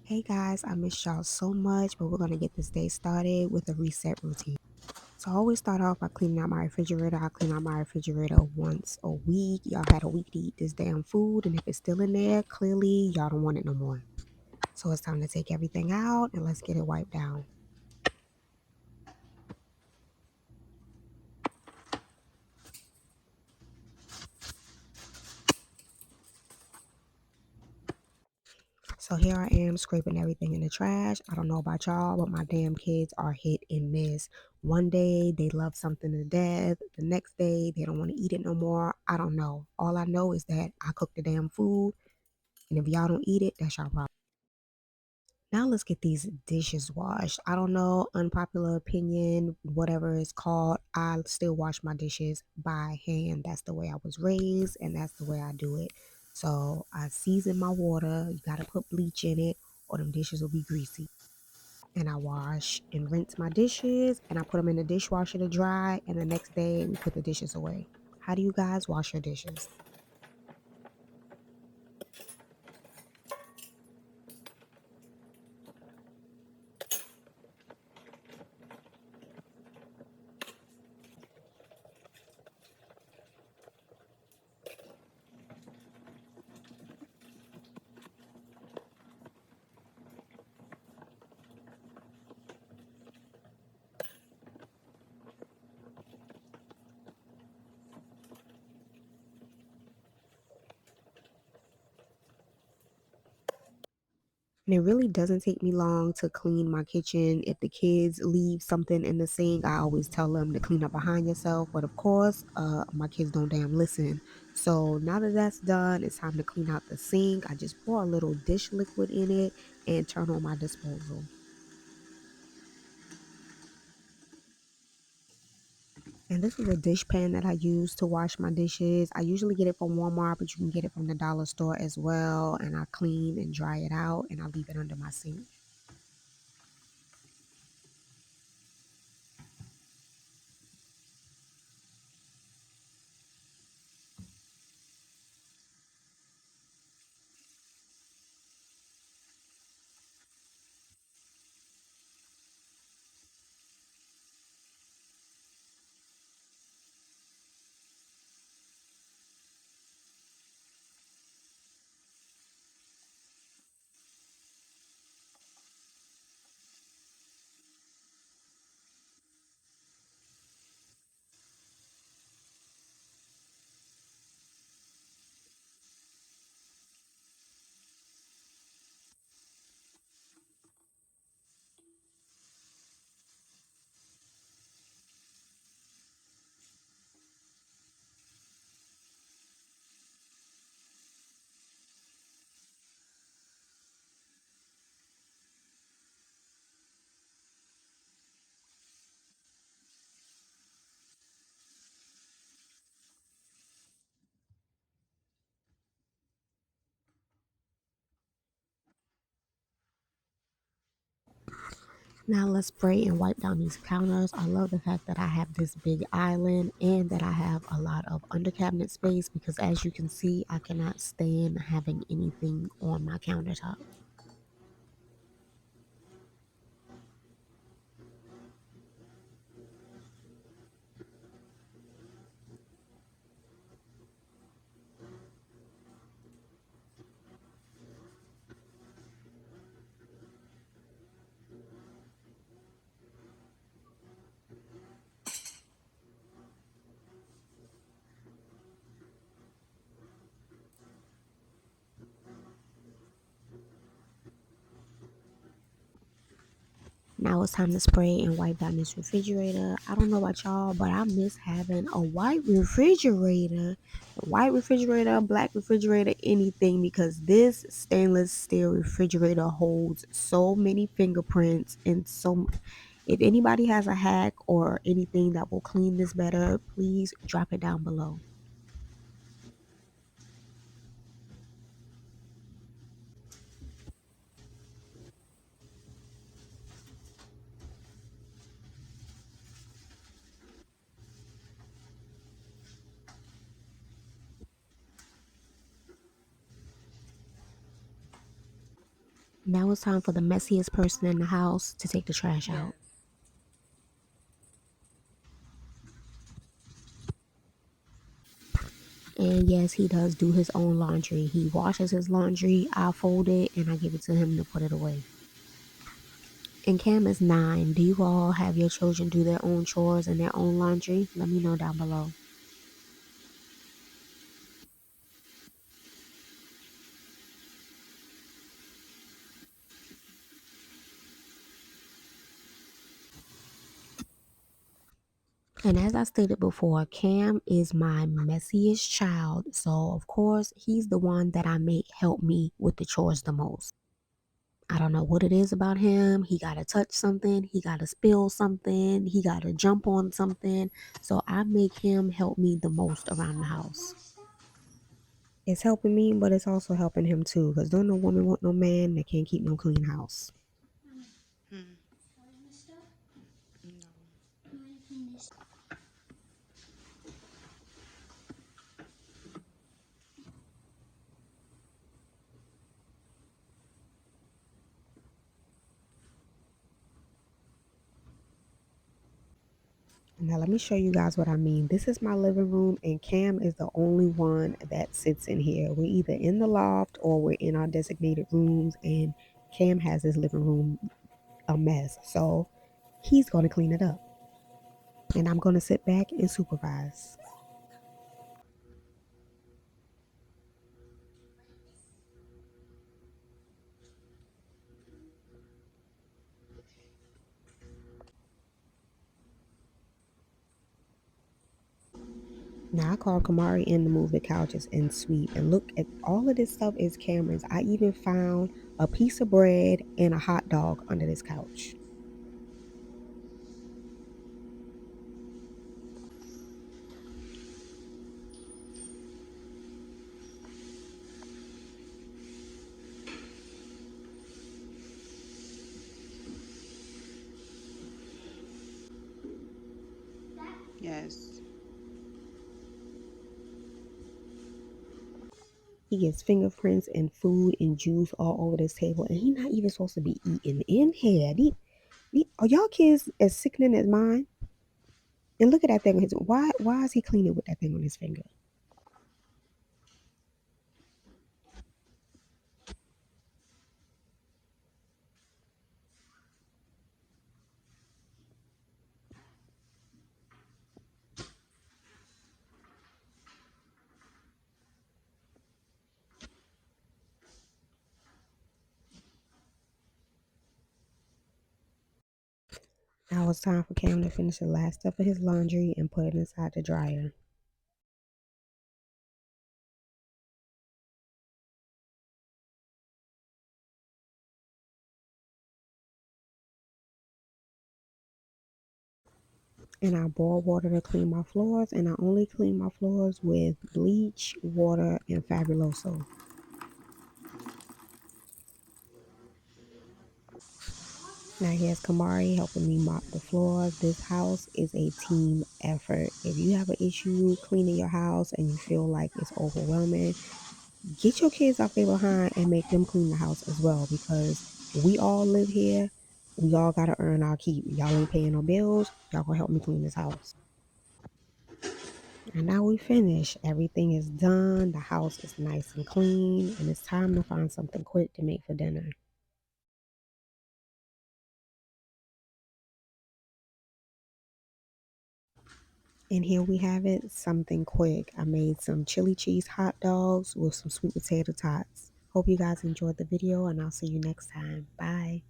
Hey guys, I miss y'all so much, but we're gonna get this day started with a reset routine. So I always start off by cleaning out my refrigerator. I clean out my refrigerator once a week. Y'all had a week to eat this damn food, and if it's still in there, clearly y'all don't want it no more. So it's time to take everything out and let's get it wiped down. So here I am scraping everything in the trash. I don't know about y'all, but my damn kids are hit and miss. One day they love something to death. The next day they don't want to eat it no more. I don't know. All I know is that I cook the damn food, and if y'all don't eat it, that's y'all problem. Now let's get these dishes washed. I don't know, unpopular opinion, whatever it's called. I still wash my dishes by hand. That's the way I was raised, and that's the way I do it. So I season my water. You gotta put bleach in it, or them dishes will be greasy. And I wash and rinse my dishes, and I put them in the dishwasher to dry. And the next day, we put the dishes away. How do you guys wash your dishes? And it really doesn't take me long to clean my kitchen. If the kids leave something in the sink, I always tell them to clean up behind yourself. But of course, my kids don't damn listen. So now that that's done, it's time to clean out the sink. I just pour a little dish liquid in it and turn on my disposal. And this is a dish pan that I use to wash my dishes. I usually get it from Walmart, but you can get it from the dollar store as well. And I clean and dry it out and I leave it under my sink. Now let's spray and wipe down these counters. I love the fact that I have this big island and that I have a lot of under cabinet space because as you can see, I cannot stand having anything on my countertop. Now it's time to spray and wipe down this refrigerator. I don't know about y'all, but I miss having a white refrigerator. A white refrigerator, black refrigerator, anything because this stainless steel refrigerator holds so many fingerprints and so if anybody has a hack or anything that will clean this better, please drop it down below. Now it's time for the messiest person in the house to take the trash Yes. out. And yes, he does do his own laundry. He washes his laundry, I fold it, and I give it to him to put it away. And Cam is 9. Do you all have your children do their own chores and their own laundry? Let me know down below. And as I stated before, Cam is my messiest child. So, of course, he's the one that I make help me with the chores the most. I don't know what it is about him. He got to touch something, he got to spill something, he got to jump on something. So, I make him help me the most around the house. It's helping me, but it's also helping him too. Because don't no woman want no man that can't keep no clean house. Hmm. No. Now let me show you guys what I mean. This is my living room and Cam is the only one that sits in here. We're either in the loft or we're in our designated rooms and Cam has his living room a mess. So he's going to clean it up and I'm going to sit back and supervise. Now I called Kamari in to move the couches and sweep and look at all of this stuff is Cameron's. I even found a piece of bread and a hot dog under this couch. Yes. He gets fingerprints and food and juice all over this table, and he's not even supposed to be eating in here. Are y'all kids as sickening as mine? And look at that thing on his. Why is he cleaning with that thing on his finger? Now it's time for Cam to finish the last step of his laundry and put it inside the dryer. And I boil water to clean my floors, and I only clean my floors with bleach, water, and Fabuloso. Now here's Kamari helping me mop the floor. This house is a team effort. If you have an issue cleaning your house and you feel like it's overwhelming, get your kids off their behind and make them clean the house as well because we all live here. We all gotta earn our keep. Y'all ain't paying no bills. Y'all gonna help me clean this house. And now we finish. Everything is done. The house is nice and clean, and it's time to find something quick to make for dinner. And here we have it, something quick. I made some chili cheese hot dogs with some sweet potato tots. Hope you guys enjoyed the video, and I'll see you next time. Bye.